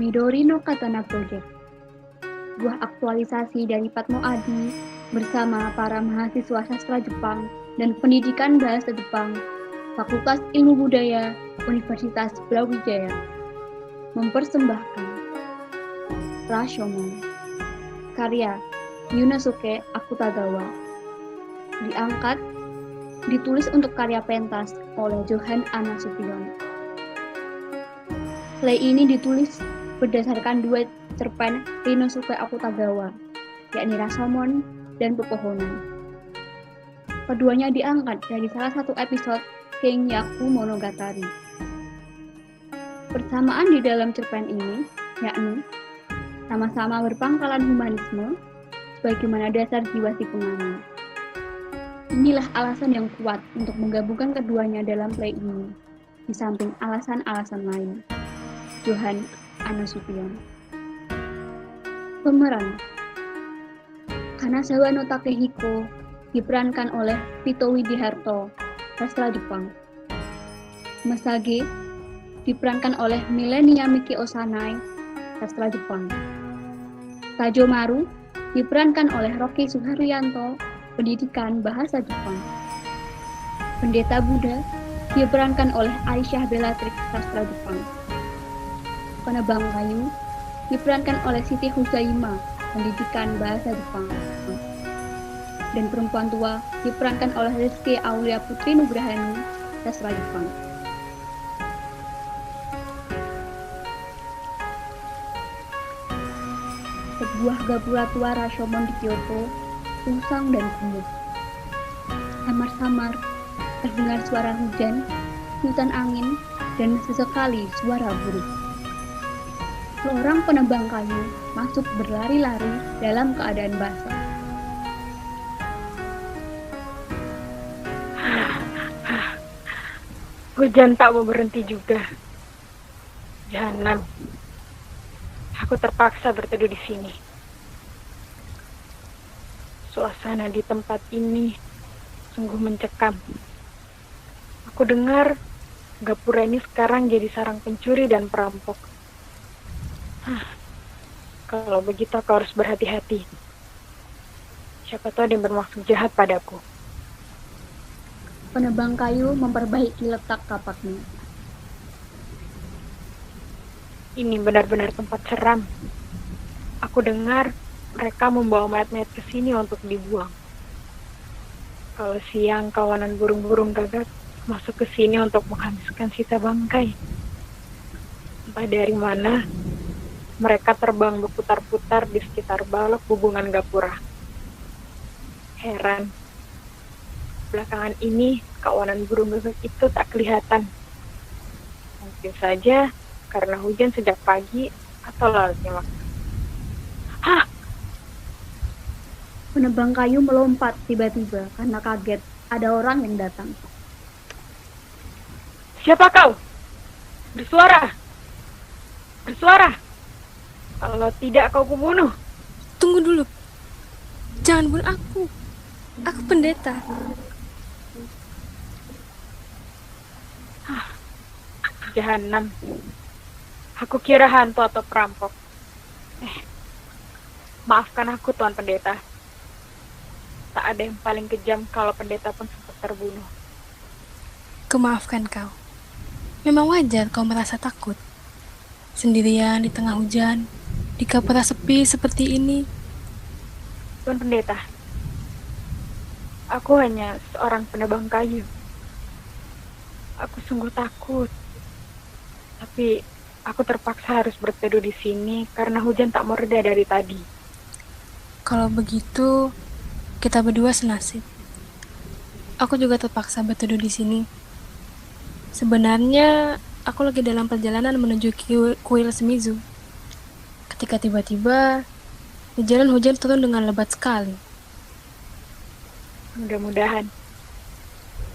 Midori no Katana Project, sebuah aktualisasi dari Patmo Adi bersama para mahasiswa sastra Jepang dan pendidikan bahasa Jepang, Fakultas Ilmu Budaya, Universitas Brawijaya, mempersembahkan Rashomon, karya Yunosuke Akutagawa, diangkat, ditulis untuk karya pentas oleh Johan Anasution. Play ini ditulis berdasarkan dua cerpen Rinosuke Akutagawa, yakni Rashomon dan Pepohonan. Keduanya diangkat dari salah satu episode Kengyaku Monogatari. Persamaan di dalam cerpen ini, yakni sama-sama berpangkalan humanisme, sebagaimana dasar jiwa si pengarang. Inilah alasan yang kuat untuk menggabungkan keduanya dalam play ini, di samping alasan-alasan lain. Johan Anasution. Pemeran Kanazawa no Takehiko diperankan oleh Vito Widiharto, sastra Jepang. Masage diperankan oleh Milenia Miki Osanai, sastra Jepang. Tajo Maru diperankan oleh Rocky Suharyanto, pendidikan bahasa Jepang. Pendeta Buddha diperankan oleh Aisyah Bellatrix, sastra Jepang. Penebang kayu diperankan oleh Siti Huzaima, pendidikan bahasa Jepang. Dan perempuan tua diperankan oleh Rizky Aulia Putri Nugrahani, sastra Jepang. Sebuah gapura tua Rashomon di Kyoto, usang dan kumuh. Samar-samar terdengar suara hujan, hembusan angin, dan sesekali suara burung. Seorang penebang kayu masuk berlari-lari dalam keadaan basah. Hujan tak mau berhenti juga. Jahanam. Aku terpaksa berteduh di sini. Suasana di tempat ini sungguh mencekam. Aku dengar gapura ini sekarang jadi sarang pencuri dan perampok. Kalau begitu aku harus berhati-hati. Siapa tahu dia bermaksud jahat padaku. Penebang kayu memperbaiki letak kapaknya. Ini benar-benar tempat seram. Aku dengar mereka membawa mayat-mayat ke sini untuk dibuang. Kalau siang kawanan burung-burung gagak masuk ke sini untuk menghabiskan sisa bangkai. Entah dari mana mereka terbang berputar-putar di sekitar balok hubungan gapura. Heran. Belakangan ini kawanan burung gagak itu tak kelihatan. Mungkin saja karena hujan sejak pagi atau larutnya waktu. Penebang kayu melompat tiba-tiba karena kaget ada orang yang datang. Siapa kau? Bersuara! Bersuara! Kalau tidak kau kubunuh. Tunggu dulu. Jangan bunuh aku. Aku pendeta. Jahanam. Aku kira hantu atau perampok. Maafkan aku, Tuan Pendeta. Tak ada yang paling kejam kalau pendeta pun sempat terbunuh. Kemaafkan kau. Memang wajar kau merasa takut. Sendirian di tengah hujan, di gapura sepi seperti ini. Tuan Pendeta, aku hanya seorang penebang kayu. Aku sungguh takut. Tapi aku terpaksa harus berteduh di sini karena hujan tak mau reda dari tadi. Kalau begitu, kita berdua senasib. Aku juga terpaksa berteduh di sini. Sebenarnya, aku lagi dalam perjalanan menuju kuil Shimizu. Ketika tiba-tiba, di jalan hujan turun dengan lebat sekali. Mudah-mudahan.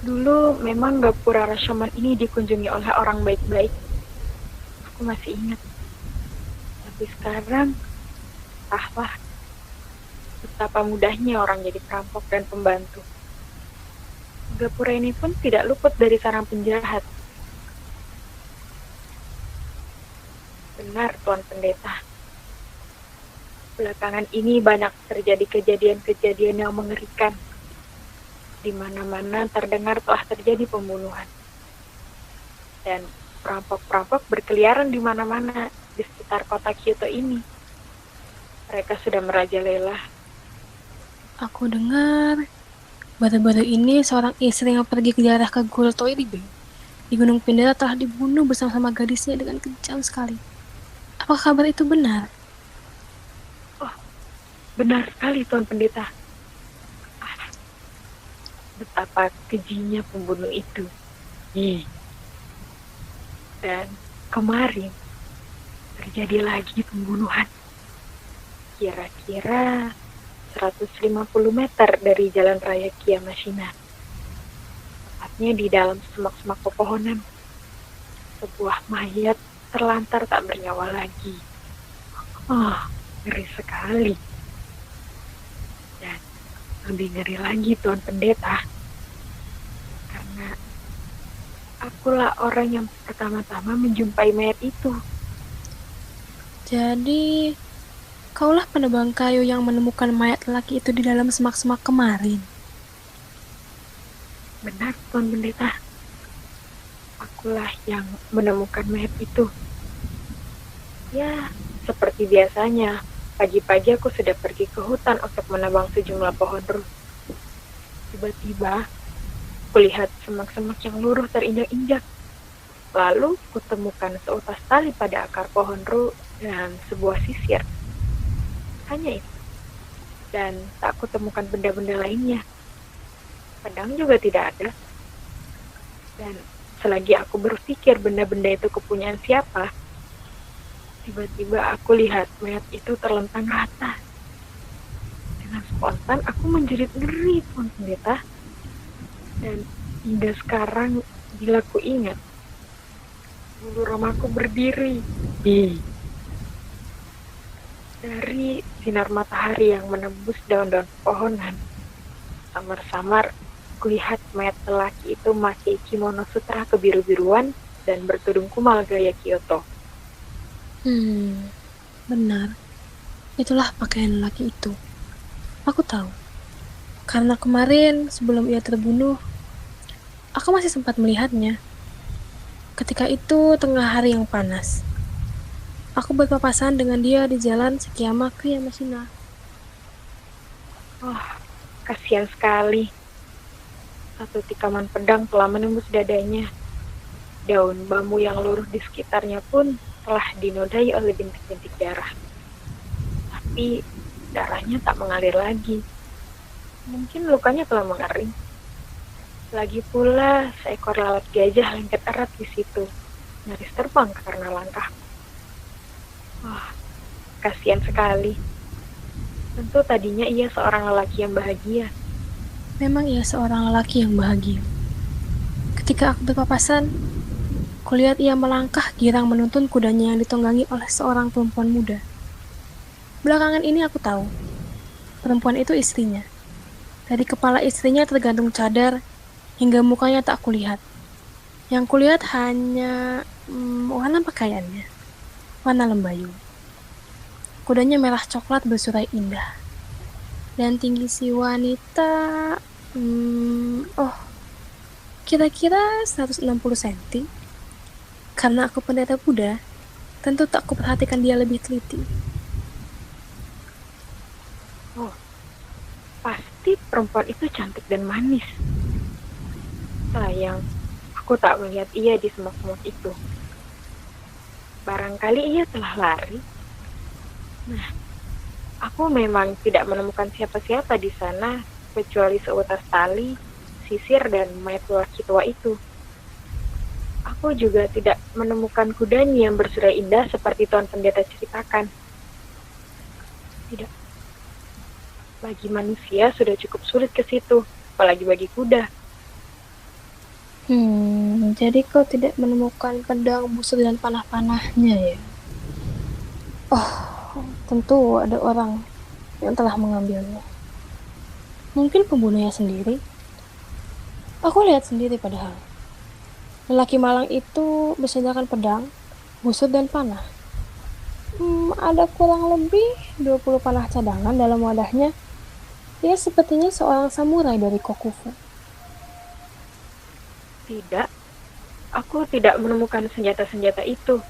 Dulu memang gapura Rashomon ini dikunjungi oleh orang baik-baik. Aku masih ingat. Tapi sekarang, entahlah betapa mudahnya orang jadi perampok dan pembantu. Gapura ini pun tidak luput dari sarang penjahat. Benar, Tuan Pendeta. Belakangan ini banyak terjadi kejadian-kejadian yang mengerikan. Di mana-mana terdengar telah terjadi pembunuhan. Dan perampok-perampok berkeliaran di mana-mana di sekitar kota Kyoto ini. Mereka sudah merajalela. Aku dengar baru-baru ini seorang istri yang pergi ke daerah Kagura Toribe di Gunung Pindara telah dibunuh bersama-sama gadisnya dengan kejam sekali. Apakah kabar itu benar? Benar sekali, Tuan Pendeta. Betapa kejinya pembunuh itu. Dan kemarin terjadi lagi pembunuhan. Kira-kira 150 meter dari jalan raya Kiyamashina. Tepatnya di dalam semak-semak pepohonan. Sebuah mayat terlantar tak bernyawa lagi. Ngeri sekali. Dan lebih ngeri lagi, Tuan Pendeta. Karena akulah orang yang pertama-tama menjumpai mayat itu. Jadi, kaulah penebang kayu yang menemukan mayat lelaki itu di dalam semak-semak kemarin. Benar, Tuan Pendeta. Akulah yang menemukan mayat itu. Ya, seperti biasanya, pagi-pagi aku sudah pergi ke hutan untuk menebang sejumlah pohon ru. Tiba-tiba, kulihat semak-semak yang luruh terinjak-injak. Lalu, kutemukan seutas tali pada akar pohon ru dan sebuah sisir. Hanya itu. Dan tak kutemukan benda-benda lainnya. Pedang juga tidak ada. Dan selagi aku berpikir benda-benda itu kepunyaan siapa, tiba-tiba aku lihat mayat itu terlentang rata. Dengan spontan aku menjerit ngeri, Tuan Pendeta. Dan hingga sekarang bila ku ingat, bulu ramaku berdiri. Dari sinar matahari yang menembus daun-daun pohonan, samar-samar kulihat mayat lelaki itu memakai kimono sutra kebiru-biruan dan bertudung kumal gaya Kyoto. Benar. Itulah pakaian lelaki itu. Aku tahu. Karena kemarin sebelum ia terbunuh, aku masih sempat melihatnya. Ketika itu tengah hari yang panas. Aku berpapasan dengan dia di jalan Sekiyama ke Yamashina. Kasihan sekali. Satu tikaman pedang telah menembus dadanya. Daun bambu yang luruh di sekitarnya pun telah dinodai oleh bintik-bintik darah. Tapi darahnya tak mengalir lagi. Mungkin lukanya telah mengering. Lagi pula seekor lalat gajah lengket erat di situ, nyaris terbang karena langkahku. Kasihan sekali. Tentu tadinya ia seorang lelaki yang bahagia. Memang ia seorang lelaki yang bahagia. Ketika aku berpapasan, kulihat ia melangkah girang menuntun kudanya yang ditunggangi oleh seorang perempuan muda. Belakangan ini aku tahu, perempuan itu istrinya. Dari kepala istrinya tergantung cadar, hingga mukanya tak kulihat. Yang kulihat hanya warna pakaiannya, warna lembayu. Kudanya merah coklat bersurai indah. Dan tinggi si wanita, kira-kira 160 cm. Karena aku pendeta Buddha, tentu tak kuperhatikan dia lebih teliti. Pasti perempuan itu cantik dan manis. Sayang, aku tak melihat ia di semak-semak itu. Barangkali ia telah lari. Nah, aku memang tidak menemukan siapa-siapa di sana kecuali seutas tali, sisir, dan mayat lelaki tua itu. Aku juga tidak menemukan kudanya yang bersurai indah seperti Tuan Pendeta ceritakan. Tidak. Bagi manusia sudah cukup sulit ke situ, apalagi bagi kuda. Jadi kau tidak menemukan pedang, busur, dan panah-panahnya ya? Tentu ada orang yang telah mengambilnya. Mungkin pembunuhnya sendiri. Aku lihat sendiri padahal. Lelaki malang itu bersediakan pedang, busur, dan panah. ada kurang lebih 20 panah cadangan dalam wadahnya. Dia sepertinya seorang samurai dari Kokufu. Tidak, aku tidak menemukan senjata-senjata itu.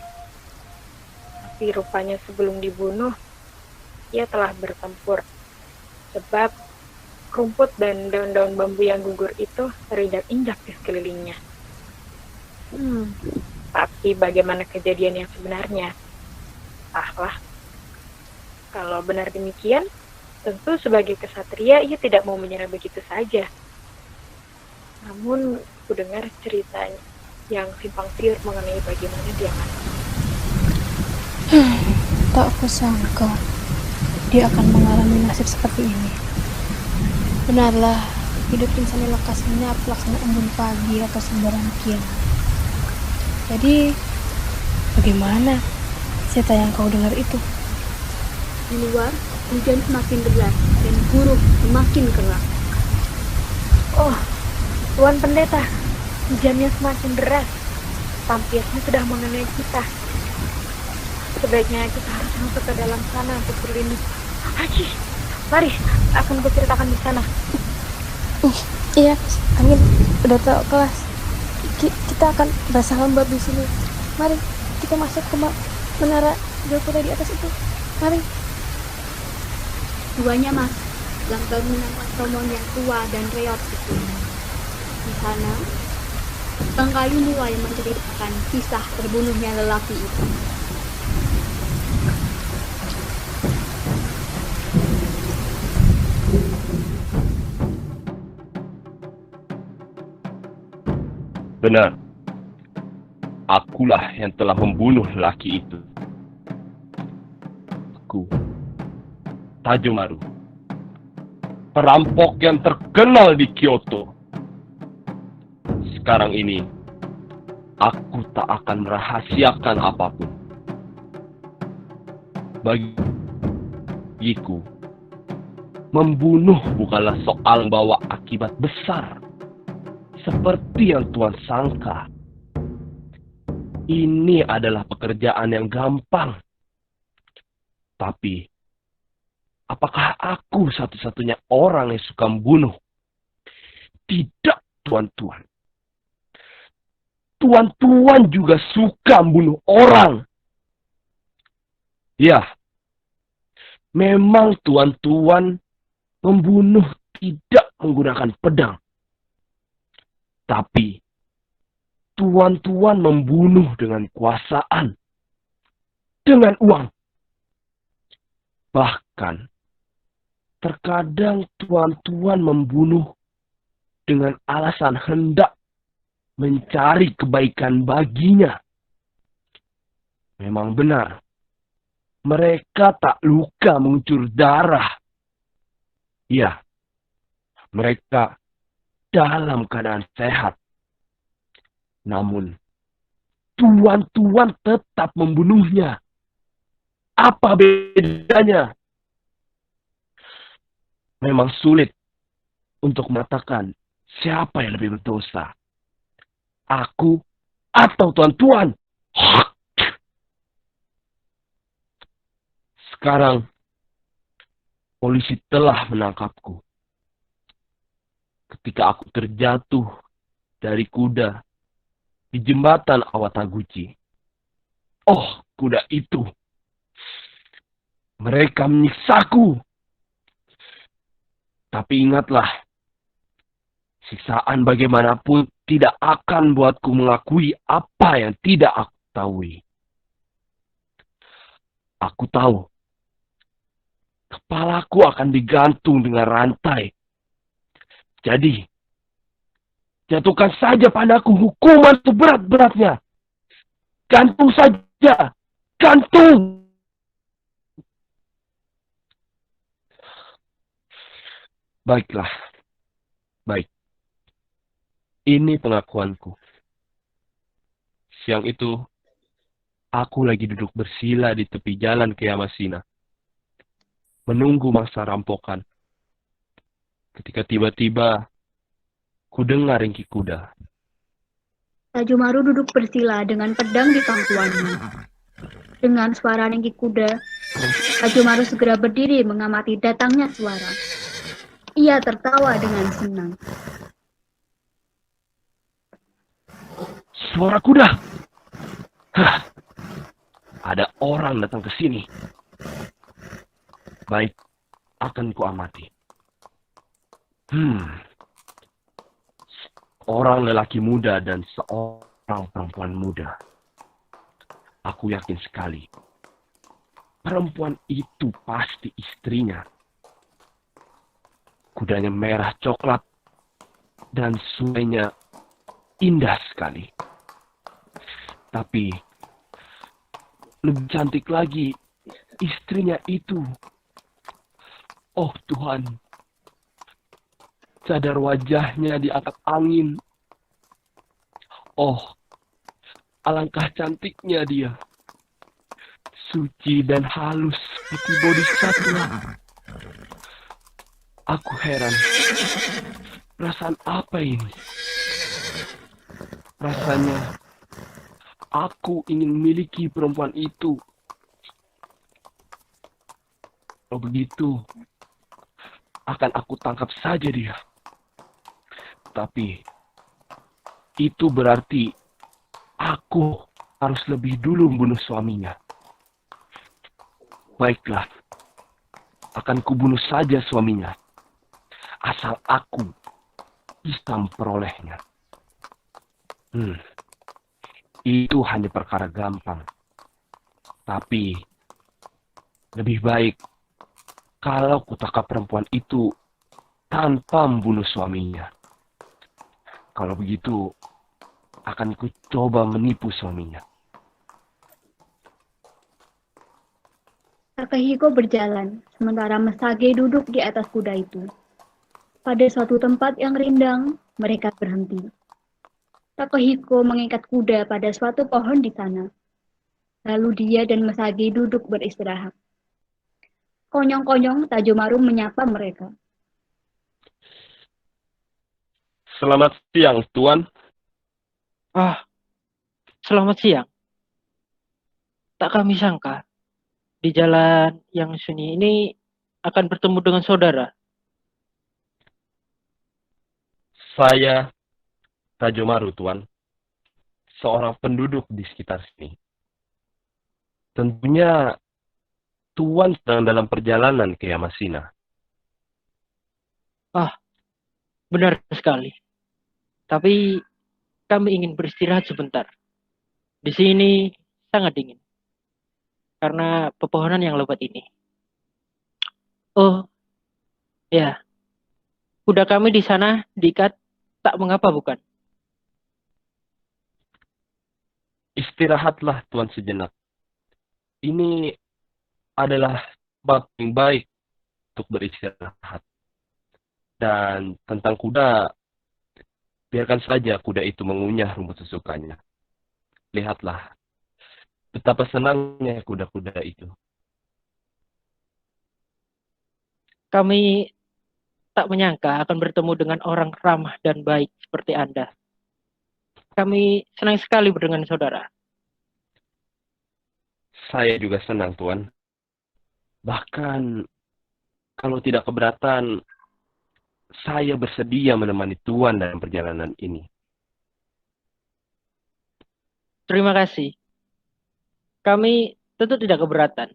Tapi rupanya sebelum dibunuh, ia telah bertempur. Sebab rumput dan daun-daun bambu yang gugur itu terinjak-injak di sekelilingnya. Tapi bagaimana kejadian yang sebenarnya? Entahlah. Kalau benar demikian, tentu sebagai kesatria ia tidak mau menyerah begitu saja. Namun, ku dengar ceritanya yang simpang siur mengenai bagaimana dia mati. Tak kusangka dia akan mengalami nasib seperti ini. Benarlah, hidup insan di lokasinya pelaksana embun pagi atau sembarang kiamat. Jadi, bagaimana cerita yang kau dengar itu? Di luar, hujan semakin deras dan burung semakin keras. Oh, Tuan Pendeta, hujannya semakin deras. Tampaknya sudah mengenai kita. Sebaiknya kita harus masuk ke dalam sana untuk berlindung. Haji, mari, akan kuceritakan di sana. Iya, angin udah tahu kelas. Kita akan basah lembab di sini. Mari kita masuk ke menara Jokoda di atas itu. Mari. Duanya mas, dalam bangunan Patomon yang tua dan reot itu. Di sana, Bang Kayu mulai menceritakan kisah terbunuhnya lelaki itu. Benar, akulah yang telah membunuh laki itu. Aku, Tajomaru, perampok yang terkenal di Kyoto. Sekarang ini, aku tak akan merahasiakan apapun. Bagiku, membunuh bukanlah soal membawa akibat besar. Seperti yang Tuan sangka, ini adalah pekerjaan yang gampang. Tapi, apakah aku satu-satunya orang yang suka membunuh? Tidak, tuan-tuan. Tuan-tuan juga suka membunuh orang. Ya, memang tuan-tuan membunuh tidak menggunakan pedang. Tapi, tuan-tuan membunuh dengan kuasaan, dengan uang. Bahkan, terkadang tuan-tuan membunuh dengan alasan hendak mencari kebaikan baginya. Memang benar, mereka tak luka mengucur darah. Ya, mereka dalam keadaan sehat. Namun, tuan-tuan tetap membunuhnya. Apa bedanya? Memang sulit untuk mengatakan siapa yang lebih berdosa. Aku atau tuan-tuan. Sekarang, polisi telah menangkapku. Ketika aku terjatuh dari kuda di jembatan Awataguchi. Oh, kuda itu. Mereka menyiksaku. Tapi ingatlah, siksaan bagaimanapun tidak akan buatku mengakui apa yang tidak aku ketahui. Aku tahu, kepalaku akan digantung dengan rantai. Jadi, jatuhkan saja padaku hukuman seberat-beratnya. Gantung saja. Gantung. Baiklah. Baik. Ini pengakuanku. Siang itu, aku lagi duduk bersila di tepi jalan ke Yamashina. Menunggu mangsa rampokan. Ketika tiba-tiba, ku dengar ringkih kuda. Tajomaru duduk bersila dengan pedang di pangkuannya. Dengan suara ringkih kuda Tajomaru segera berdiri mengamati datangnya suara. Ia tertawa dengan senang. Suara kuda! Hah, ada orang datang ke sini. Baik, akan kuamati. Orang lelaki muda dan seorang perempuan muda. Aku yakin sekali. Perempuan itu pasti istrinya. Kudanya merah coklat dan sungainya indah sekali. Tapi lebih cantik lagi istrinya itu. Oh Tuhan, cadar wajahnya diangkat angin. Oh, alangkah cantiknya dia. Suci dan halus seperti bodhisattva. Aku heran. Perasaan apa ini? Rasanya aku ingin memiliki perempuan itu. Kalau begitu, akan aku tangkap saja dia. Tapi itu berarti aku harus lebih dulu membunuh suaminya. Baiklah, akan kubunuh saja suaminya. Asal aku bisa memperolehnya. Itu hanya perkara gampang. Tapi lebih baik kalau kutangkap perempuan itu tanpa membunuh suaminya. Kalau begitu, akan kucoba menipu suaminya. Takehiko berjalan, sementara Mesage duduk di atas kuda itu. Pada suatu tempat yang rindang, mereka berhenti. Takehiko mengikat kuda pada suatu pohon di sana. Lalu dia dan Mesage duduk beristirahat. Konyong-konyong Tajomaru menyapa mereka. Selamat siang, Tuan. Selamat siang. Tak kami sangka, di jalan yang sunyi ini akan bertemu dengan saudara. Saya Tajomaru, Tuan. Seorang penduduk di sekitar sini. Tentunya Tuan sedang dalam perjalanan ke Yamashina. Benar sekali. Tapi kami ingin beristirahat sebentar. Di sini sangat dingin. Karena pepohonan yang lebat ini. Oh, ya. Kuda kami di sana diikat tak mengapa bukan? Istirahatlah, Tuan, sejenak. Ini adalah tempat yang baik untuk beristirahat. Dan tentang kuda, biarkan saja kuda itu mengunyah rumput sesukanya. Lihatlah, betapa senangnya kuda-kuda itu. Kami tak menyangka akan bertemu dengan orang ramah dan baik seperti Anda. Kami senang sekali berdengan saudara. Saya juga senang, Tuan. Bahkan, kalau tidak keberatan, saya bersedia menemani Tuan dalam perjalanan ini. Terima kasih. Kami tentu tidak keberatan.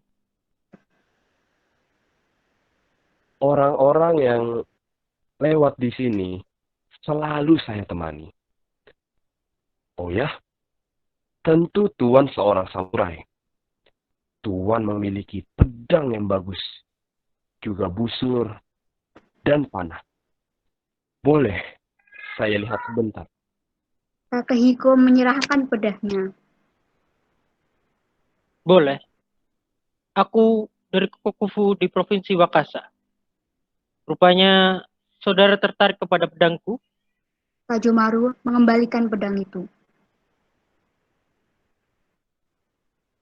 Orang-orang yang lewat di sini selalu saya temani. Oh ya, tentu Tuan seorang samurai. Tuan memiliki pedang yang bagus, juga busur dan panah. Boleh saya lihat sebentar? Takehiko menyerahkan pedangnya. Boleh. Aku dari Kokufu di Provinsi Wakasa. Rupanya saudara tertarik kepada pedangku. Tajomaru mengembalikan pedang itu.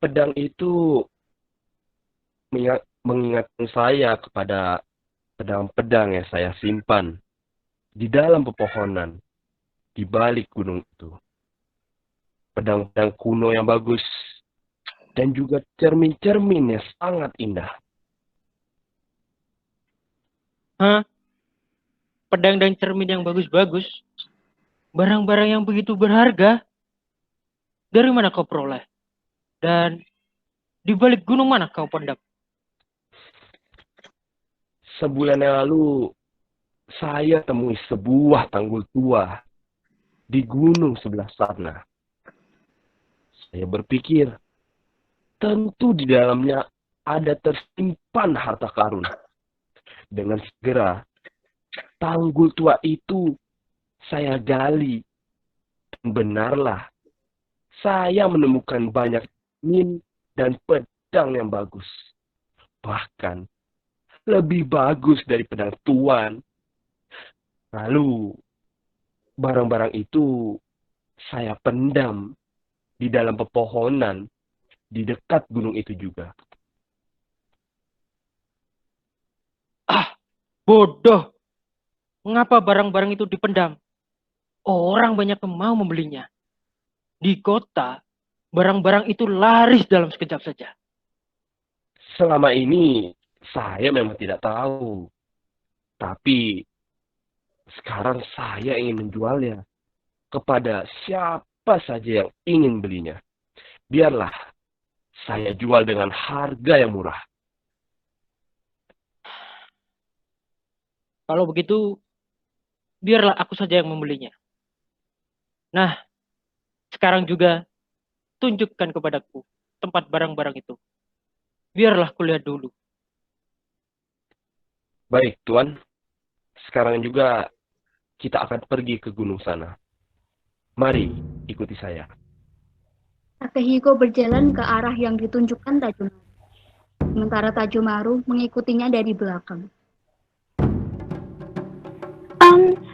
Pedang itu mengingatkan saya kepada pedang-pedang yang saya simpan di dalam pepohonan di balik gunung itu. Pedang-pedang kuno yang bagus, dan juga cermin-cermin yang sangat indah. Hah? Pedang dan cermin yang bagus-bagus? Barang-barang yang begitu berharga? Dari mana kau peroleh? Dan di balik gunung mana kau pendam? Sebulan yang lalu, saya temui sebuah tanggul tua di gunung sebelah sana. Saya berpikir, tentu di dalamnya ada tersimpan harta karun. Dengan segera, tanggul tua itu saya gali. Dan benarlah, saya menemukan banyak min dan pedang yang bagus. Bahkan, lebih bagus dari pedang tuan. Lalu, barang-barang itu saya pendam di dalam pepohonan di dekat gunung itu juga. Bodoh! Mengapa barang-barang itu dipendam? Orang banyak yang mau membelinya. Di kota, barang-barang itu laris dalam sekejap saja. Selama ini, saya memang tidak tahu. Tapi, sekarang saya ingin menjualnya kepada siapa saja yang ingin belinya. Biarlah saya jual dengan harga yang murah. Kalau begitu, biarlah aku saja yang membelinya. Nah, sekarang juga tunjukkan kepadaku tempat barang-barang itu. Biarlah kulihat dulu. Baik, Tuan. Sekarang juga kita akan pergi ke gunung sana. Mari, ikuti saya. Takehiko berjalan ke arah yang ditunjukkan Tajomaru. Sementara Tajomaru mengikutinya dari belakang.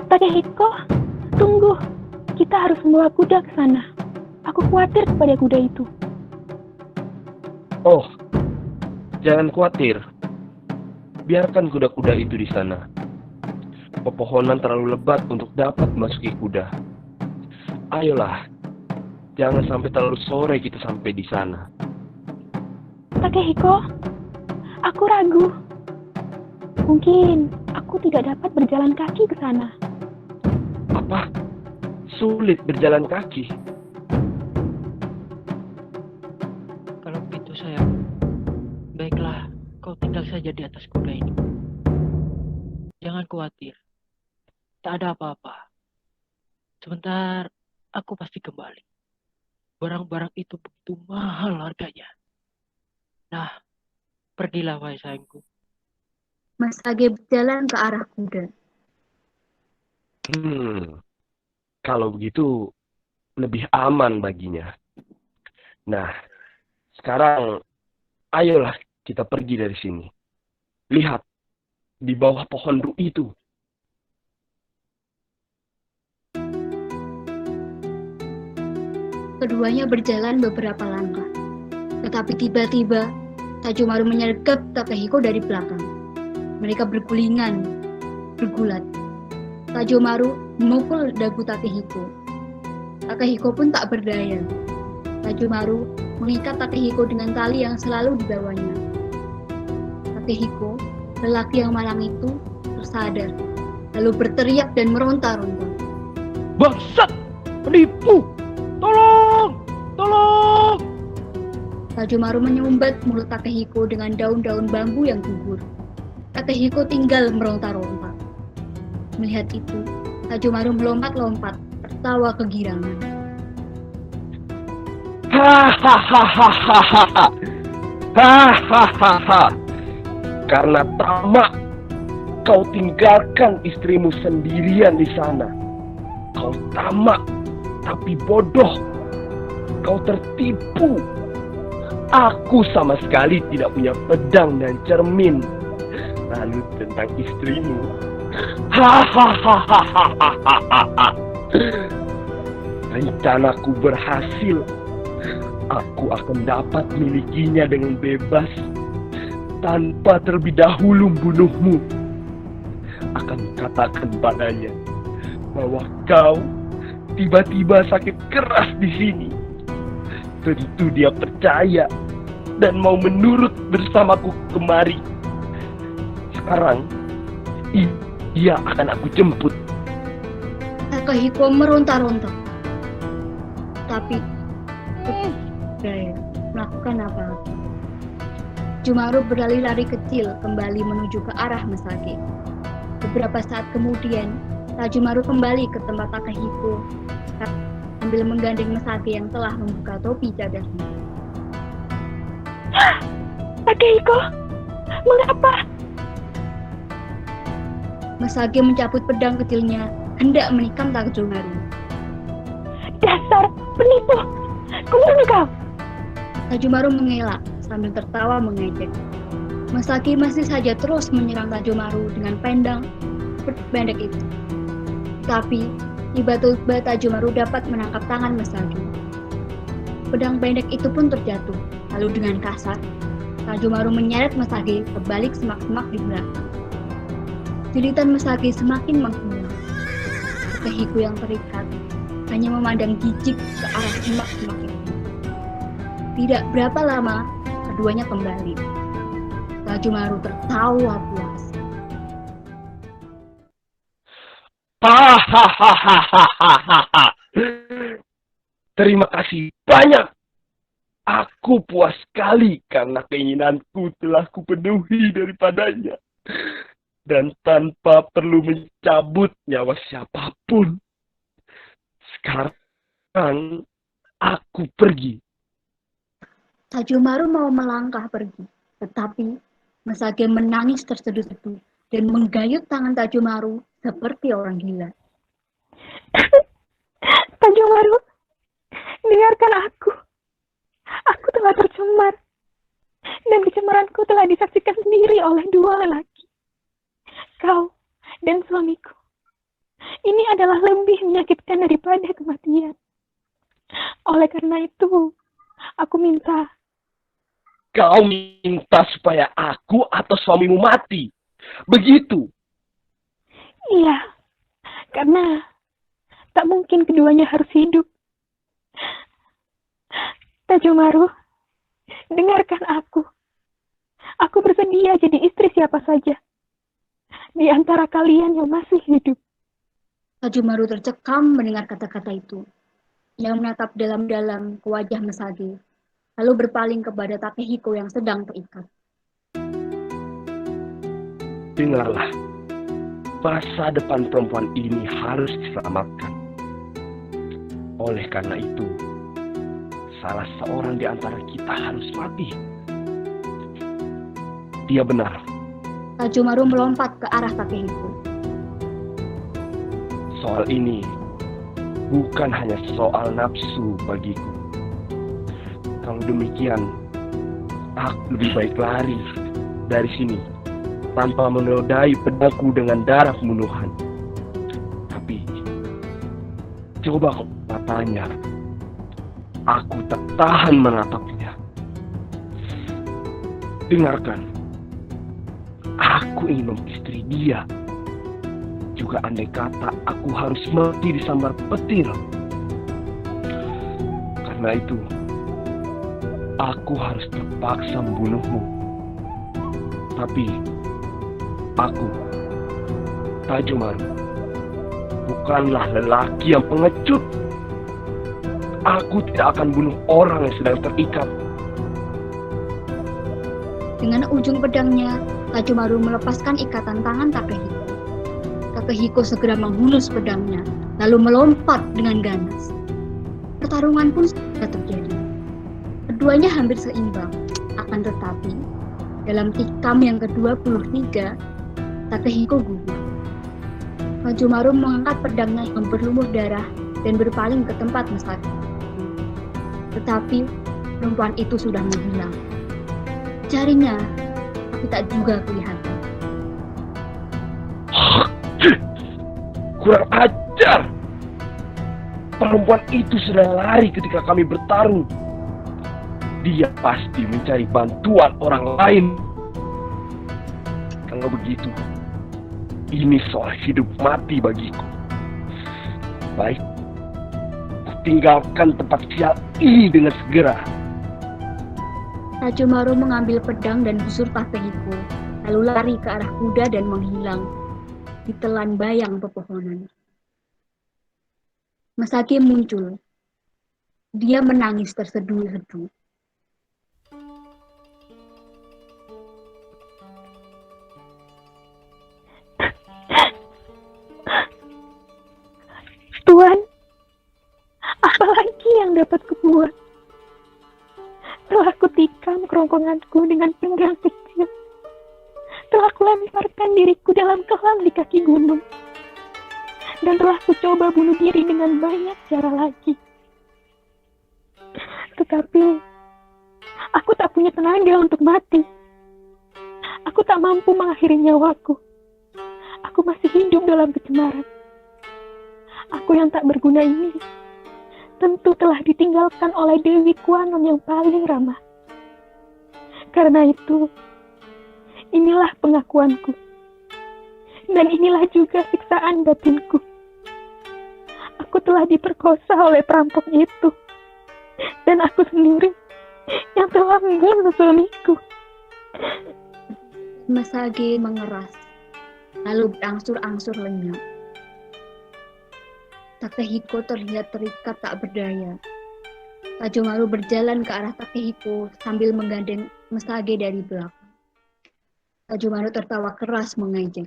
Takehiko, tunggu. Kita harus membawa kuda ke sana. Aku khawatir kepada kuda itu. Oh, jangan khawatir. Biarkan kuda-kuda itu di sana. Pepohonan terlalu lebat untuk dapat memasuki kuda. Ayolah, jangan sampai terlalu sore kita sampai di sana. Takehiko, aku ragu. Mungkin aku tidak dapat berjalan kaki ke sana. Apa? Sulit berjalan kaki? Kalau begitu sayang, baiklah kau tinggal saja di atas kuda ini. Jangan khawatir, tak ada apa-apa. Sebentar, aku pasti kembali. Barang-barang itu begitu mahal harganya. Nah, pergilah wahai sayangku. Masage berjalan ke arah kuda. Kalau begitu, lebih aman baginya. Nah, sekarang ayolah kita pergi dari sini. Lihat, di bawah pohon ru itu. Keduanya berjalan beberapa langkah. Tetapi tiba-tiba, Tajomaru menyergap Takehiko dari belakang. Mereka bergulingan, bergulat. Tajomaru memukul dagu Takehiko. Takehiko pun tak berdaya. Tajomaru mengikat Takehiko dengan tali yang selalu dibawanya. Takehiko, lelaki yang malang itu, tersadar, lalu berteriak dan meronta-ronta. Bangsat! Penipu! Tolong! Tolong! Tajomaru menyumbat mulut Takehiko dengan daun-daun bambu yang gugur. Takehiko tinggal meronta-ronta. Melihat itu, Tajomaru melompat-lompat, tertawa kegirangan. Hahaha. Karena tamak, kau tinggalkan istrimu sendirian di sana. Kau tamak, tapi bodoh. Kau tertipu. Aku sama sekali tidak punya pedang dan cermin. Lalu tentang istrimu. Hahaha. Rencanaku berhasil. Aku akan dapat milikinya dengan bebas tanpa terlebih dahulu membunuhmu. Akan katakan padanya bahwa kau tiba-tiba sakit keras di sini. Tentu dia percaya dan mau menurut bersamaku kemari. Sekarang, ia akan aku jemput. Takehiko meronta-ronta. Tapi, daya melakukan apa-apa. Jumaru berlari-lari kecil kembali menuju ke arah Mesage. Beberapa saat kemudian, Tajumaru kembali ke tempat Takehiko sambil menggandeng Mesage yang telah membuka topi cadarnya. Takehiko, mengapa? Mesage mencabut pedang kecilnya, hendak menikam Tajumaru. Dasar penipu! Kemana kau? Tajumaru mengelak sambil tertawa mengejek. Mesage masih saja terus menyerang Tajumaru dengan pedang pendek itu. Tapi, tiba-tiba Tajumaru dapat menangkap tangan Mesage. Pedang pendek itu pun terjatuh. Lalu dengan kasar, Tajumaru menyeret Mesage ke balik semak-semak di belakang. Jilitan Mesage semakin menghilang. Takehiko yang terikat hanya memandang jijik ke arah semak-semak itu. Tidak berapa lama, keduanya kembali. Tajumaru tertawa puas. Hahaha. Terima kasih banyak. Aku puas sekali karena keinginanku telah kupenuhi daripadanya. Dan tanpa perlu mencabut nyawa siapapun. Sekarang aku pergi. Tajumaru mau melangkah pergi, tetapi Mesage menangis terseduh-seduh dan menggayut tangan Tajumaru seperti orang gila. Tajumaru, dengarkan aku. Aku telah tercemar. Dan kecemaranku telah disaksikan sendiri oleh dua lelaki. Kau dan suamiku. Ini adalah lebih menyakitkan daripada kematian. Oleh karena itu, aku minta. Kau minta supaya aku atau suamimu mati? Begitu? Iya, karena tak mungkin keduanya harus hidup. Tajumaru, dengarkan aku. Aku bersedia jadi istri siapa saja di antara kalian yang masih hidup. Tajumaru tercekam mendengar kata-kata itu. Ia menatap dalam-dalam ke wajah Mesage, lalu berpaling kepada Takehiko yang sedang terikat. Dengarlah, masa depan perempuan ini harus diselamatkan. Oleh karena itu, salah seorang di antara kita harus mati. Dia benar. Tajumaru melompat ke arah Takehiko. Soal ini bukan hanya soal nafsu bagiku. Kalau demikian, aku lebih baik lari dari sini tanpa menodai pedangku dengan darah pembunuhan. Tapi, coba kau katanya, aku tak tahan menatapnya. Dengarkan, aku ingin mengistri dia. Juga andai kata aku harus mati disambar petir. Karena itu, aku harus terpaksa membunuhmu. Tapi, aku, Tajumaru, bukanlah lelaki yang pengecut. Aku tidak akan bunuh orang yang sedang terikat. Dengan ujung pedangnya, Tajumaru melepaskan ikatan tangan Takehiko. Takehiko segera menghunus pedangnya, lalu melompat dengan ganas. Pertarungan pun sudah terjadi. Keduanya hampir seimbang, akan tetapi dalam tikam yang ke-23, Takehiko gugur. Tajumaru mengangkat pedangnya yang berlumuh darah dan berpaling ke tempat Mesage. Tetapi perempuan itu sudah menghilang. Jarinya, tapi tak juga kelihatan. Kurang ajar! Perempuan itu sedang lari ketika kami bertarung. Dia pasti mencari bantuan orang lain. Kalau begitu, ini soal hidup mati bagiku. Baik, tinggalkan tempat sial ini dengan segera. Tajomaru mengambil pedang dan busur Takehiko, lalu lari ke arah kuda dan menghilang ditelan bayang pepohonan. Masage muncul. Dia menangis terseduh-seduh. Tuan, apa lagi yang dapat kubuat? Telah kutikam kerongkonganku dengan pinggang kecil. Telah kulemparkan diriku dalam kelam di kaki gunung. Dan telah kucoba bunuh diri dengan banyak cara lagi. Tetapi, aku tak punya tenaga untuk mati. Aku tak mampu mengakhiri nyawaku. Aku masih hidup dalam kecemaran. Aku yang tak berguna ini tentu telah ditinggalkan oleh Dewi Kuanon yang paling ramah. Karena itu, inilah pengakuanku. Dan inilah juga siksaan batinku. Aku telah diperkosa oleh perampok itu. Dan aku sendiri yang telah membunuh suamiku. Masage mengeras, lalu berangsur-angsur lenyap. Takehiko terlihat terikat tak berdaya. Tajomaru berjalan ke arah Takehiko sambil menggandeng Masage dari belakang. Tajomaru tertawa keras mengejek.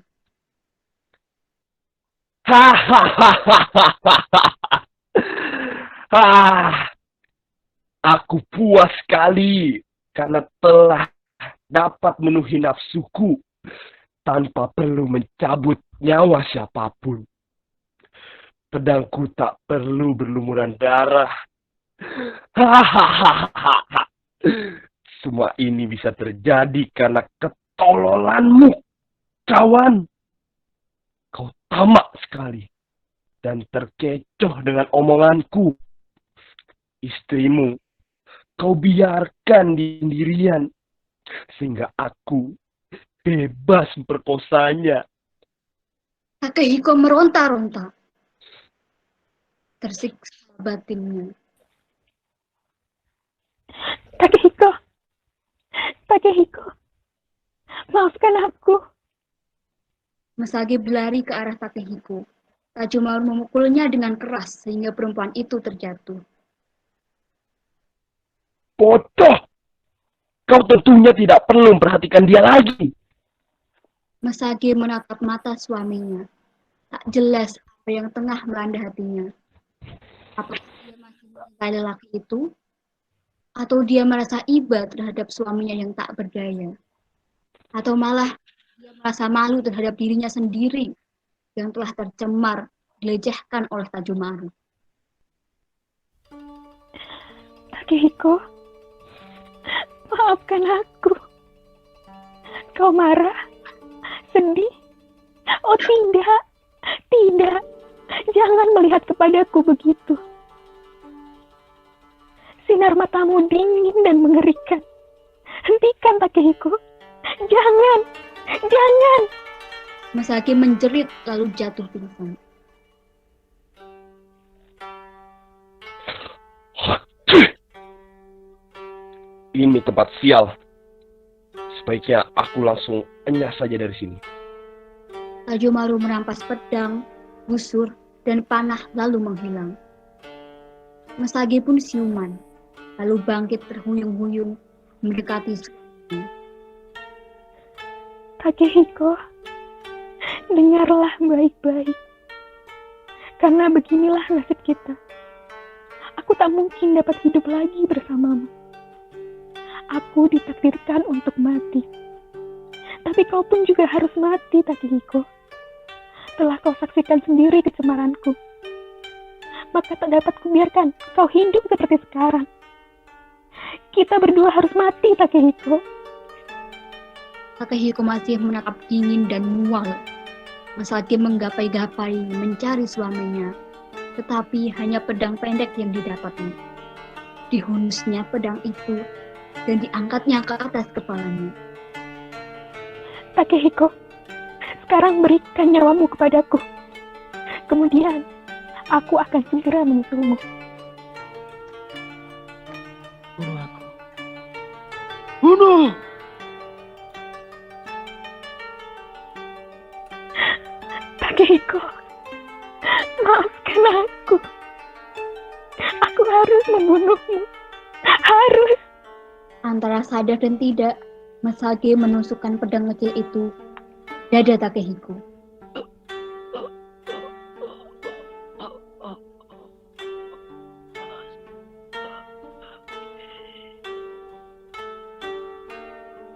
Aku puas sekali karena telah dapat memenuhi nafsuku tanpa perlu mencabut nyawa siapapun. Pedangku tak perlu berlumuran darah. Semua ini bisa terjadi karena ketololanmu, kawan. Kau tamak sekali dan terkecoh dengan omonganku. Istrimu, kau biarkan di sendirian sehingga aku bebas memperkosanya. Takehiko meronta-ronta. Tersiksa batinnya. Takehiko, maafkan aku. Masage berlari ke arah Takehiko. Tajomaru memukulnya dengan keras sehingga perempuan itu terjatuh. Bodoh! Kau tentunya tidak perlu memperhatikan dia lagi. Masage menatap mata suaminya. Tak jelas apa yang tengah melanda hatinya. Apakah dia masih mencintai lelaki itu? Atau dia merasa iba terhadap suaminya yang tak berdaya? Atau malah dia merasa malu terhadap dirinya sendiri yang telah tercemar, dilecehkan oleh Tajomaru? Takehiko, maafkan aku. Kau marah? Sedih? Oh tidak, tidak. Jangan melihat kepadaku begitu. Sinar matamu dingin dan mengerikan. Hentikan, Takehiko. Jangan, jangan. Masage menjerit lalu jatuh pingsan. Ini tempat sial. Sebaiknya aku langsung enyah saja dari sini. Tajomaru merampas pedang, busur, dan panah lalu menghilang. Masage pun siuman, lalu bangkit terhuyung-huyung mendekati suaminya. Takehiko, dengarlah baik-baik. Karena beginilah nasib kita. Aku tak mungkin dapat hidup lagi bersamamu. Aku ditakdirkan untuk mati. Tapi kau pun juga harus mati, Takehiko. Telah kau saksikan sendiri kecemaranku. Maka tak dapat kubiarkan kau hidup seperti sekarang. Kita berdua harus mati, Takehiko. Takehiko masih menatap dingin dan mual. Masage menggapai-gapai mencari suaminya. Tetapi hanya pedang pendek yang didapatnya. Dihunusnya pedang itu dan diangkatnya ke atas kepalanya. Takehiko, sekarang berikan nyawamu kepadaku. Kemudian, aku akan segera menyusulmu. Bunuh aku. bunuh. Takehiko, maafkan aku. Aku harus membunuhmu. Harus. Antara sadar dan tidak, Masage menusukkan pedang kecil itu dada Takehiko.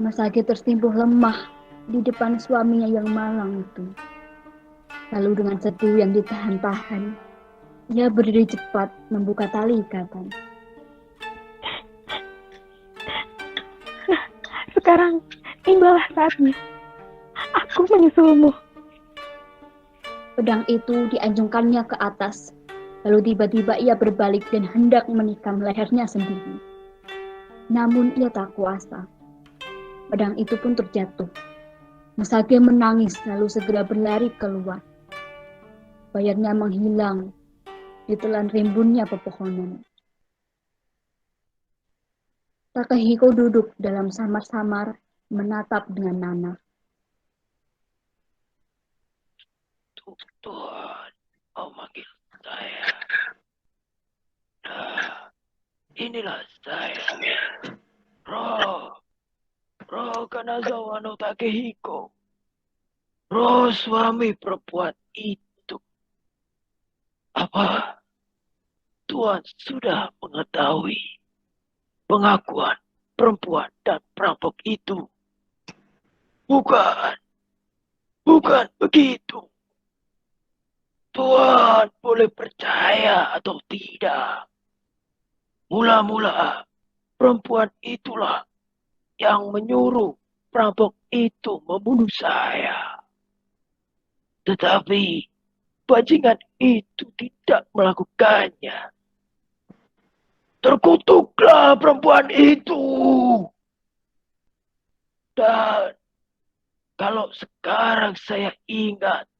Masage tersimpuh lemah di depan suaminya yang malang itu. Lalu dengan seduh yang ditahan-tahan, ia berdiri cepat membuka tali ikatan. Sekarang tibalah saatnya. Aku menyusulmu. Pedang itu dianjungkannya ke atas, lalu tiba-tiba ia berbalik dan hendak menikam lehernya sendiri. Namun ia tak kuasa. Pedang itu pun terjatuh. Masage menangis lalu segera berlari keluar. Bayarnya menghilang, ditelan rimbunnya pepohonan. Takehiko duduk dalam samar-samar menatap dengan nanah. Tuhan, mau manggil saya. Nah, inilah saya. Roh Kanazawa no Takehiko. Roh suami perempuan itu. Apa Tuhan sudah mengetahui pengakuan perempuan dan perampok itu? Bukan begitu. Tuhan boleh percaya atau tidak. Mula-mula perempuan itulah yang menyuruh perampok itu membunuh saya. Tetapi bajingan itu tidak melakukannya. Terkutuklah perempuan itu. Dan kalau sekarang saya ingat,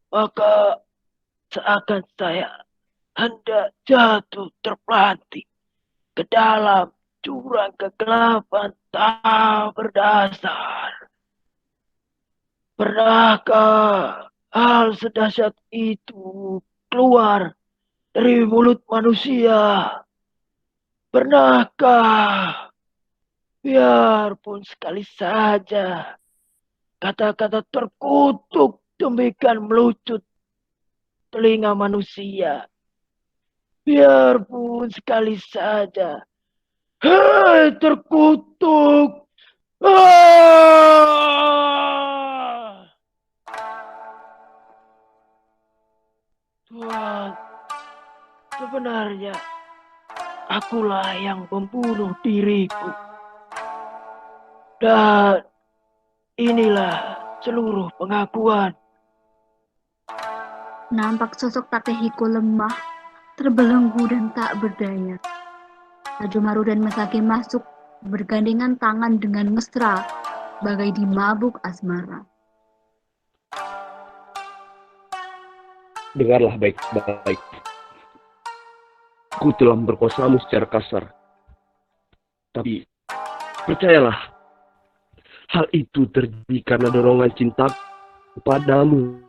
maka seakan saya hendak jatuh terpelanting ke dalam jurang kegelapan tak berdasar. Pernahkah hal sedahsyat itu keluar dari mulut manusia? Pernahkah? Biarpun sekali saja kata-kata terkutuk demikian melucut telinga manusia. Biarpun sekali saja. Hei terkutuk! Tuhan, sebenarnya akulah yang membunuh diriku. Dan inilah seluruh pengakuan. Nampak sosok Takehiko lemah, terbelenggu dan tak berdaya. Hajomaru dan Masage masuk bergandengan tangan dengan mesra, bagai dimabuk asmara. Dengarlah baik-baik. Aku telah memperkosamu secara kasar. Tapi, percayalah, hal itu terjadi karena dorongan cinta kepadamu.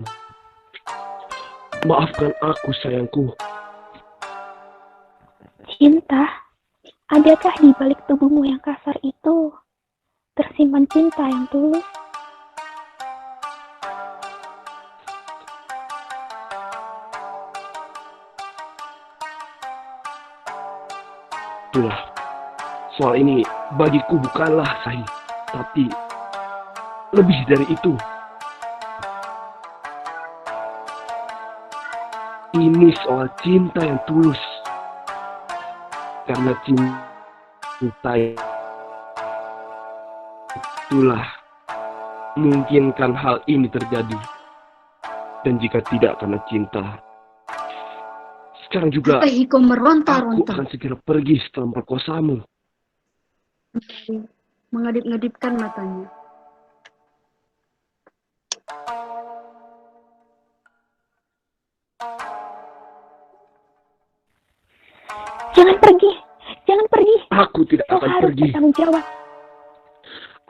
Maafkan aku, sayangku. Cinta? Adakah di balik tubuhmu yang kasar itu tersimpan cinta yang tulus? Itulah, soal ini bagiku bukanlah sahih, tapi lebih dari itu. Ini soal cinta yang tulus. Karena cinta itulah mungkinkan hal ini terjadi. Dan jika tidak karena cinta, sekarang juga Takehiko aku meronta-ronta, akan segera pergi setelah memperkosamu. mengedip-ngedipkan matanya. Jangan pergi, jangan pergi. Aku tidak Kau akan harus pergi. bertanggung jawab.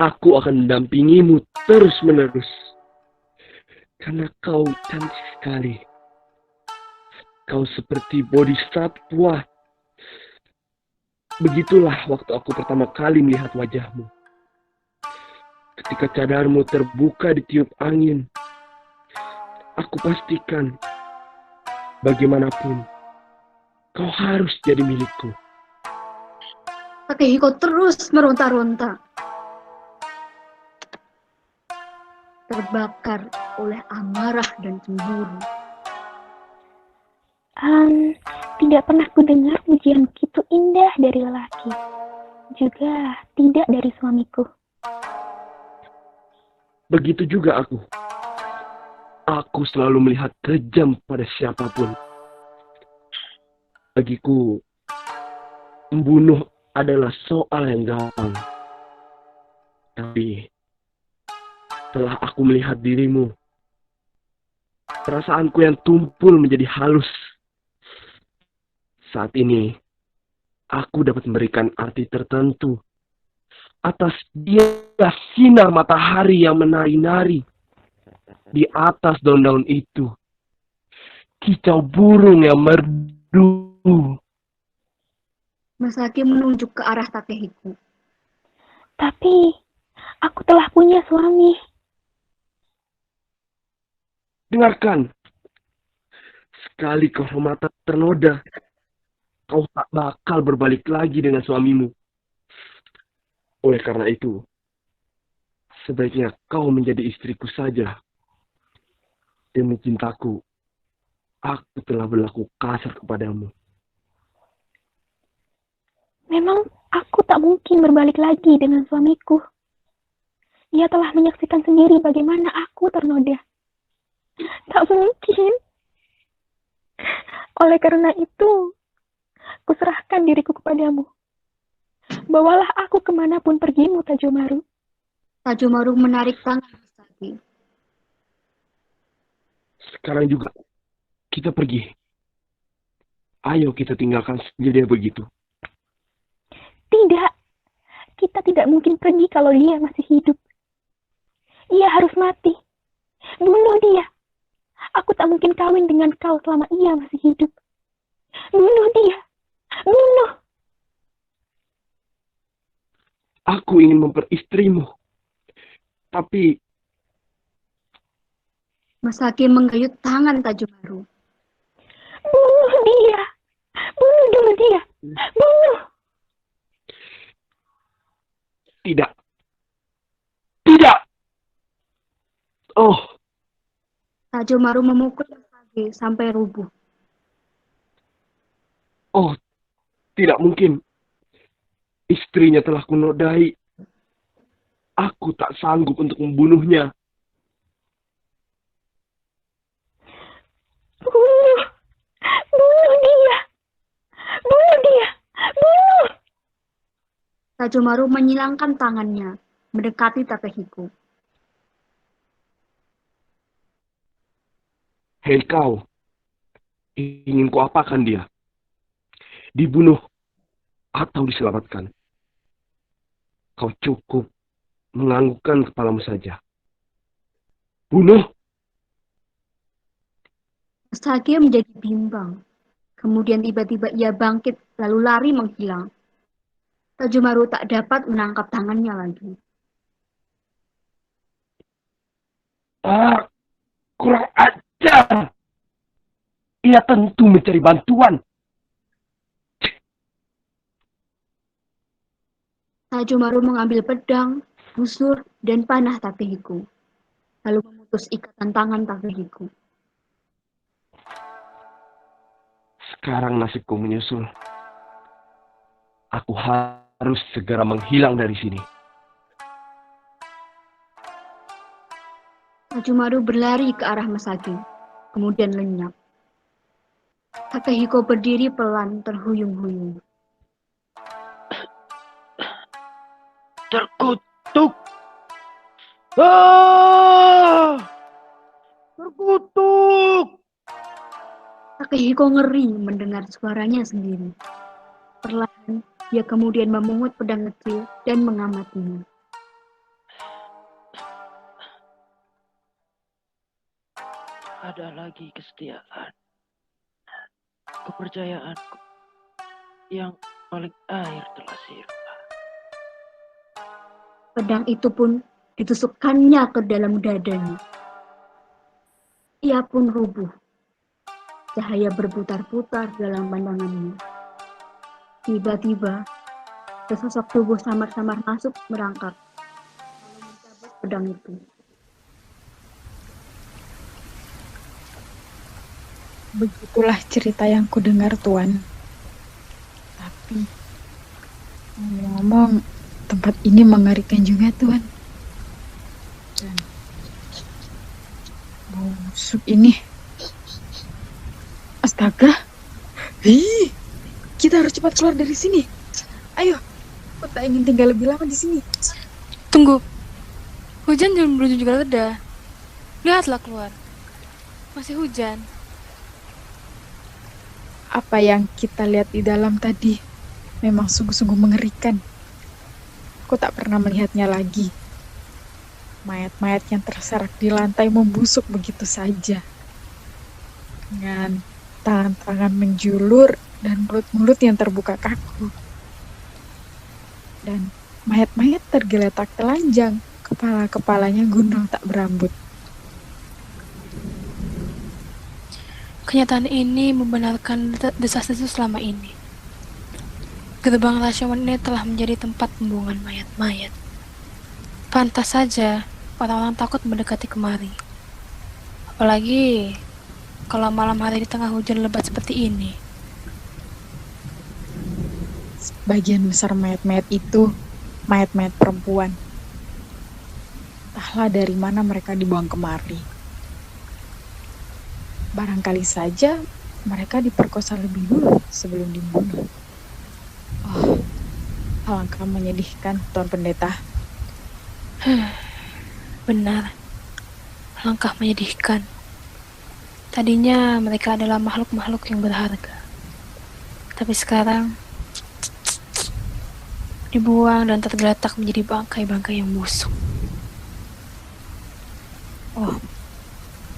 Aku akan mendampingimu terus-menerus. Karena kau cantik sekali. Kau seperti bodhisatwa. Begitulah waktu aku pertama kali melihat wajahmu. Ketika cadarmu terbuka ditiup angin, aku pastikan bagaimanapun kau harus jadi milikku. Takehiko terus meronta-ronta. Terbakar oleh amarah dan cemburu. Tidak pernah kudengar pujian begitu indah dari lelaki. Juga tidak dari suamiku. Begitu juga aku. Aku selalu melihat kejam pada siapapun. Bagiku, membunuh adalah soal yang gampang. Tapi, setelah aku melihat dirimu, perasaanku yang tumpul menjadi halus. Saat ini, aku dapat memberikan arti tertentu atas dia sinar matahari yang menari-nari di atas daun-daun itu. Kicau burung yang merdu. Masaki menunjuk ke arah Takehiko. Tapi, aku telah punya suami. Dengarkan. Sekali kehormatan ternoda, kau tak bakal berbalik lagi dengan suamimu. Oleh karena itu, sebaiknya kau menjadi istriku saja. Demi cintaku, aku telah berlaku kasar kepadamu. Memang aku tak mungkin berbalik lagi dengan suamiku. Ia telah menyaksikan sendiri bagaimana aku ternoda. Tak mungkin. Oleh karena itu, kuserahkan diriku kepadamu. Bawalah aku kemanapun pergimu, Tajomaru. Tajomaru menarik tangan Masaki. Sekarang juga, kita pergi. Ayo kita tinggalkan saja dia begitu. Tidak. Kita tidak mungkin pergi kalau dia masih hidup. Ia harus mati. Bunuh dia. Aku tak mungkin kawin dengan kau selama ia masih hidup. Bunuh dia. Bunuh. Aku ingin memperistrimu. Tapi Masaki menggayut tangan Tajomaru. Bunuh dia. Bunuh dulu dia. Bunuh. tidak. Tidak. Oh, Tajomaru memukul Masaki sampai rubuh. oh, tidak mungkin. Istrinya telah kunodai. Aku tak sanggup untuk membunuhnya. Bunuh. Bunuh dia. Bunuh dia. Bunuh. Tajomaru menyilangkan tangannya, mendekati Takehiko. Hei kau, ingin kuapakan dia? Dibunuh atau diselamatkan? Kau cukup menganggukkan kepalamu saja. Bunuh! Masaki menjadi bimbang. Kemudian tiba-tiba ia bangkit lalu lari menghilang. Tajomaru tak dapat menangkap tangannya lagi. Ah, kurang ajar! Ia tentu mencari bantuan. Tajomaru mengambil pedang, busur, dan panah Takehiko. Lalu memutus ikatan tangan Takehiko. Sekarang nasibku menyusul. Aku harus segera menghilang dari sini. Tajomaru berlari ke arah Masaki, kemudian lenyap. Takehiko berdiri pelan terhuyung-huyung. Terkutuk. Ah! Terkutuk. Takehiko ngeri mendengar suaranya sendiri. Perlahan, dia kemudian memungut pedang kecil dan mengamatinya. ada lagi kesetiaan, kepercayaanku yang paling air telah sirna. Pedang itu pun ditusukkannya ke dalam dadanya. Ia pun rubuh. Cahaya berputar-putar dalam pandangannya. Tiba-tiba, sesosok tubuh samar-samar masuk merangkak, lalu mencabut pedang itu. Begitulah cerita yang kudengar, Tuan. Tapi, ngomong-ngomong, tempat ini mengerikan juga, Tuan. Dan bau busuk ini. Astaga. Kita harus cepat keluar dari sini. Ayo, aku tak ingin tinggal lebih lama di sini. Tunggu. Hujan belum juga reda. Lihatlah keluar. Masih hujan. Apa yang kita lihat di dalam tadi memang sungguh-sungguh mengerikan. Aku tak pernah melihatnya lagi. Mayat-mayat yang terserak di lantai membusuk begitu saja. Dengan tangan-tangan menjulur dan mulut-mulut yang terbuka kaku. Dan mayat-mayat tergeletak telanjang, kepala-kepalanya gundul tak berambut. Kenyataan ini membenarkan desas-desus selama ini. Gerbang Rashomon ini telah menjadi tempat pembuangan mayat-mayat. Pantas saja orang-orang takut mendekati kemari. Apalagi kalau malam hari di tengah hujan lebat seperti ini. Sebagian besar mayat-mayat itu mayat-mayat perempuan. Entahlah dari mana mereka dibuang kemari. Barangkali saja mereka diperkosa lebih dulu sebelum dibunuh. Oh, alangkah menyedihkan, Tuan Pendeta. Benar, alangkah menyedihkan. Tadinya mereka adalah makhluk-makhluk yang berharga. Tapi sekarang dibuang dan tergeletak menjadi bangkai-bangkai yang busuk. Oh,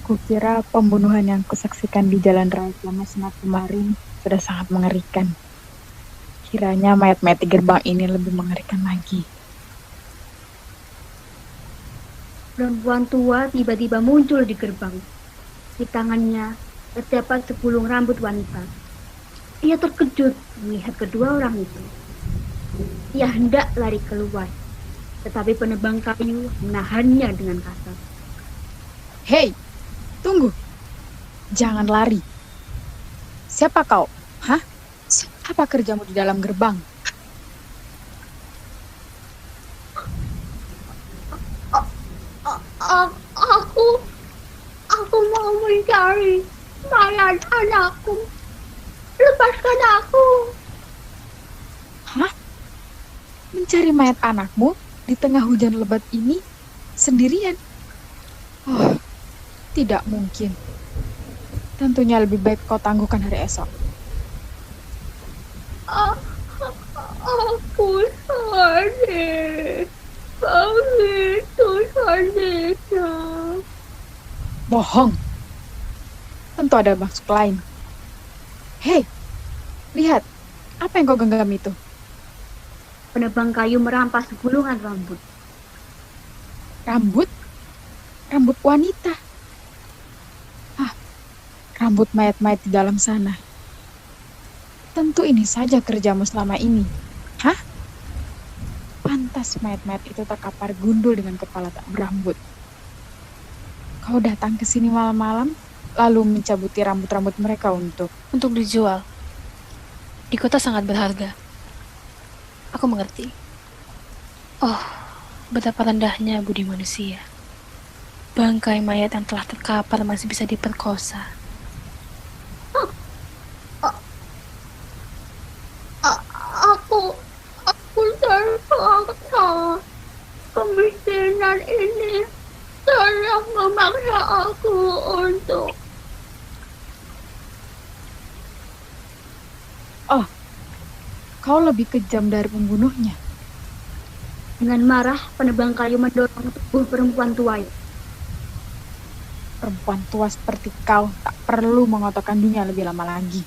kukira pembunuhan yang kusaksikan di Jalan Raya Kiamat kemarin sudah sangat mengerikan. Kiranya mayat-mayat di gerbang ini lebih mengerikan lagi. Perempuan tua tiba-tiba muncul di gerbang. Di tangannya terdapat segulung rambut wanita. Ia terkejut melihat kedua orang itu. Ia hendak lari keluar, tetapi penebang kayu menahannya dengan kasar. Hei, tunggu. Jangan lari. Siapa kau? Hah? Apa kerjamu di dalam gerbang? Aku mau mencari mayat anakku. Lepaskan aku. Hah? Mencari mayat anakmu di tengah hujan lebat ini sendirian? Oh, tidak mungkin. Tentunya lebih baik kau tangguhkan hari esok. Aku sakit. Begitu sakitnya. Bohong. Tentu ada maksud lain. Hei, lihat. Apa yang kau genggam itu? Penebang kayu merampas gulungan rambut. Rambut? Rambut wanita. Rambut mayat-mayat di dalam sana. Tentu ini saja kerjamu selama ini. Hah? Pantas mayat-mayat itu terkapar gundul dengan kepala tak berambut. Kau datang ke sini malam-malam, lalu mencabuti rambut-rambut mereka untuk dijual. Di kota sangat berharga. Aku mengerti. Oh, betapa rendahnya budi manusia. Bangkai mayat yang telah terkapar masih bisa diperkosa. Aku terpaksa. Kemiskinan ini telah memaksa aku untuk... Oh, kau lebih kejam dari pembunuhnya. Dengan marah, penebang kayu mendorong tubuh perempuan tua itu. Perempuan tua seperti kau tak perlu mengotorkan dunia lebih lama lagi.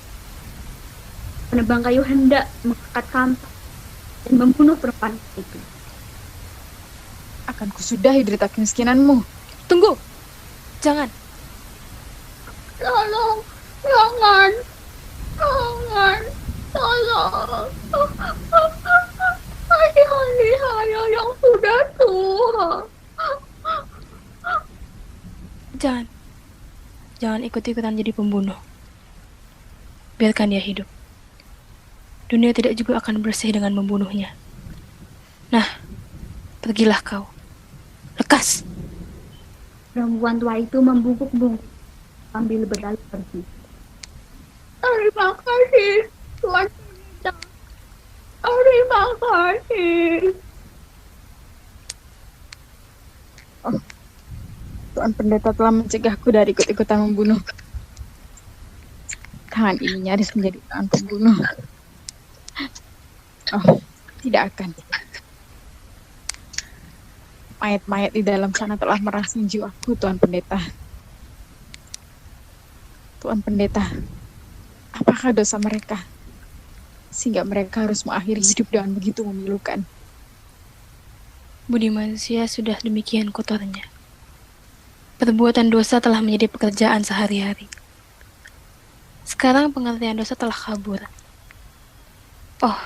Penebang kayu hendak mengangkat kampak dan membunuh perempuan itu. Akan kusudahi derita kemiskinanmu. Tunggu! Jangan! Tolong, jangan, jangan, tolong. Kasihani saya yang sudah tua. Jangan. Jangan ikut-ikutan jadi pembunuh. Biarkan dia hidup. Dunia tidak juga akan bersih dengan membunuhnya. Nah, pergilah kau. Lekas! Perempuan tua itu membungkuk-bungkuk sambil berlalu pergi. Terima kasih, Tuan Pendeta. Terima kasih. Tuan Pendeta telah mencegahku dari ikut-ikutan membunuh. Tangan ini nyaris menjadi tangan pembunuh. Oh, tidak akan. Mayat-mayat di dalam sana telah merasai jiwaku, Tuan Pendeta. Tuan Pendeta, apakah dosa mereka? Sehingga mereka harus mengakhiri hidup dengan begitu memilukan. Budi manusia sudah demikian kotornya. Perbuatan dosa telah menjadi pekerjaan sehari-hari. Sekarang pengertian dosa telah kabur. Oh,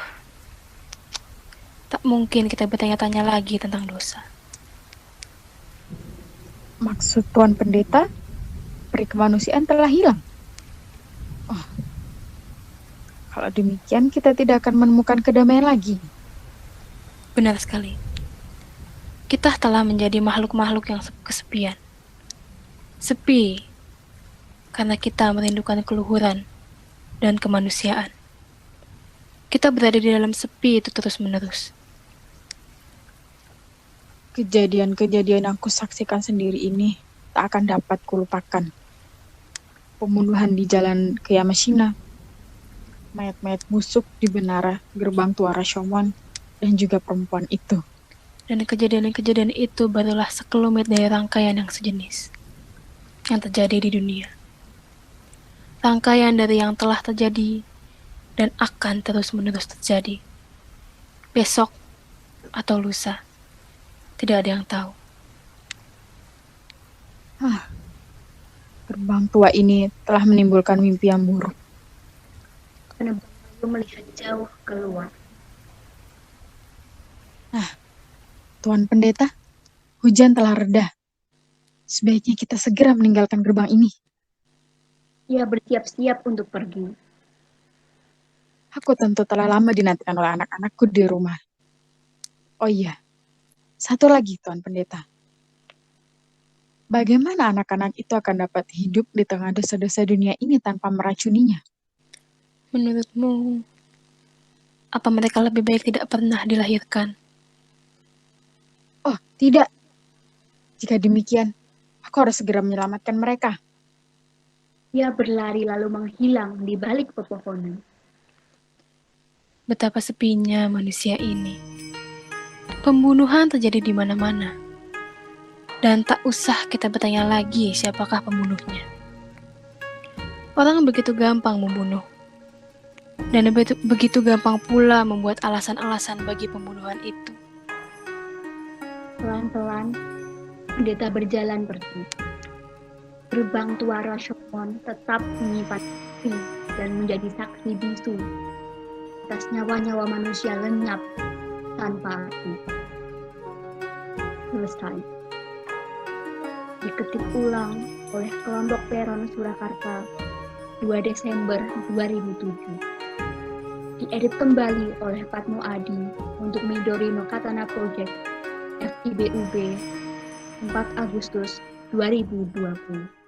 tak mungkin kita bertanya-tanya lagi tentang dosa. Maksud Tuan Pendeta, peri kemanusiaan telah hilang. Oh, kalau demikian kita tidak akan menemukan kedamaian lagi. Benar sekali. Kita telah menjadi makhluk-makhluk yang kesepian. Sepi, karena kita merindukan keluhuran dan kemanusiaan. Kita berada di dalam sepi itu terus-menerus. Kejadian-kejadian yang kusaksikan sendiri ini tak akan dapat kulupakan. Pembunuhan di jalan ke Yamashina, mayat-mayat busuk di Benara, gerbang tua Rashomon, dan juga perempuan itu. Dan kejadian-kejadian itu barulah sekelumit dari rangkaian yang sejenis yang terjadi di dunia. Rangkaian dari yang telah terjadi dan akan terus-menerus terjadi. Besok atau lusa. Tidak ada yang tahu. Gerbang tua ini telah menimbulkan mimpi yang buruk. Penebang kayu melihat jauh keluar. Tuan Pendeta, hujan telah reda. Sebaiknya kita segera meninggalkan gerbang ini. Ia bersiap-siap untuk pergi. Aku tentu telah lama dinantikan oleh anak-anakku di rumah. Oh iya, satu lagi Tuan Pendeta. Bagaimana anak-anak itu akan dapat hidup di tengah dosa-dosa dunia ini tanpa meracuninya? Menurutmu, apa mereka lebih baik tidak pernah dilahirkan? Oh, tidak. Jika demikian, aku harus segera menyelamatkan mereka. Ia berlari lalu menghilang di balik pepohonan. Betapa sepinya manusia ini. Pembunuhan terjadi di mana-mana. Dan tak usah kita bertanya lagi siapakah pembunuhnya. Orang begitu gampang membunuh. Dan begitu gampang pula membuat alasan-alasan bagi pembunuhan itu. Pelan-pelan, pendeta berjalan pergi. Gerbang tua Rashomon tetap menyimpan api dan menjadi saksi bisu atas nyawa-nyawa manusia lenyap tanpa arti. Selesai. Diketik ulang oleh kelompok Peron Surakarta 2 Desember 2007. Diedit kembali oleh Patmo Adi untuk Midori no Katana Project FIBUB 4 Agustus 2020.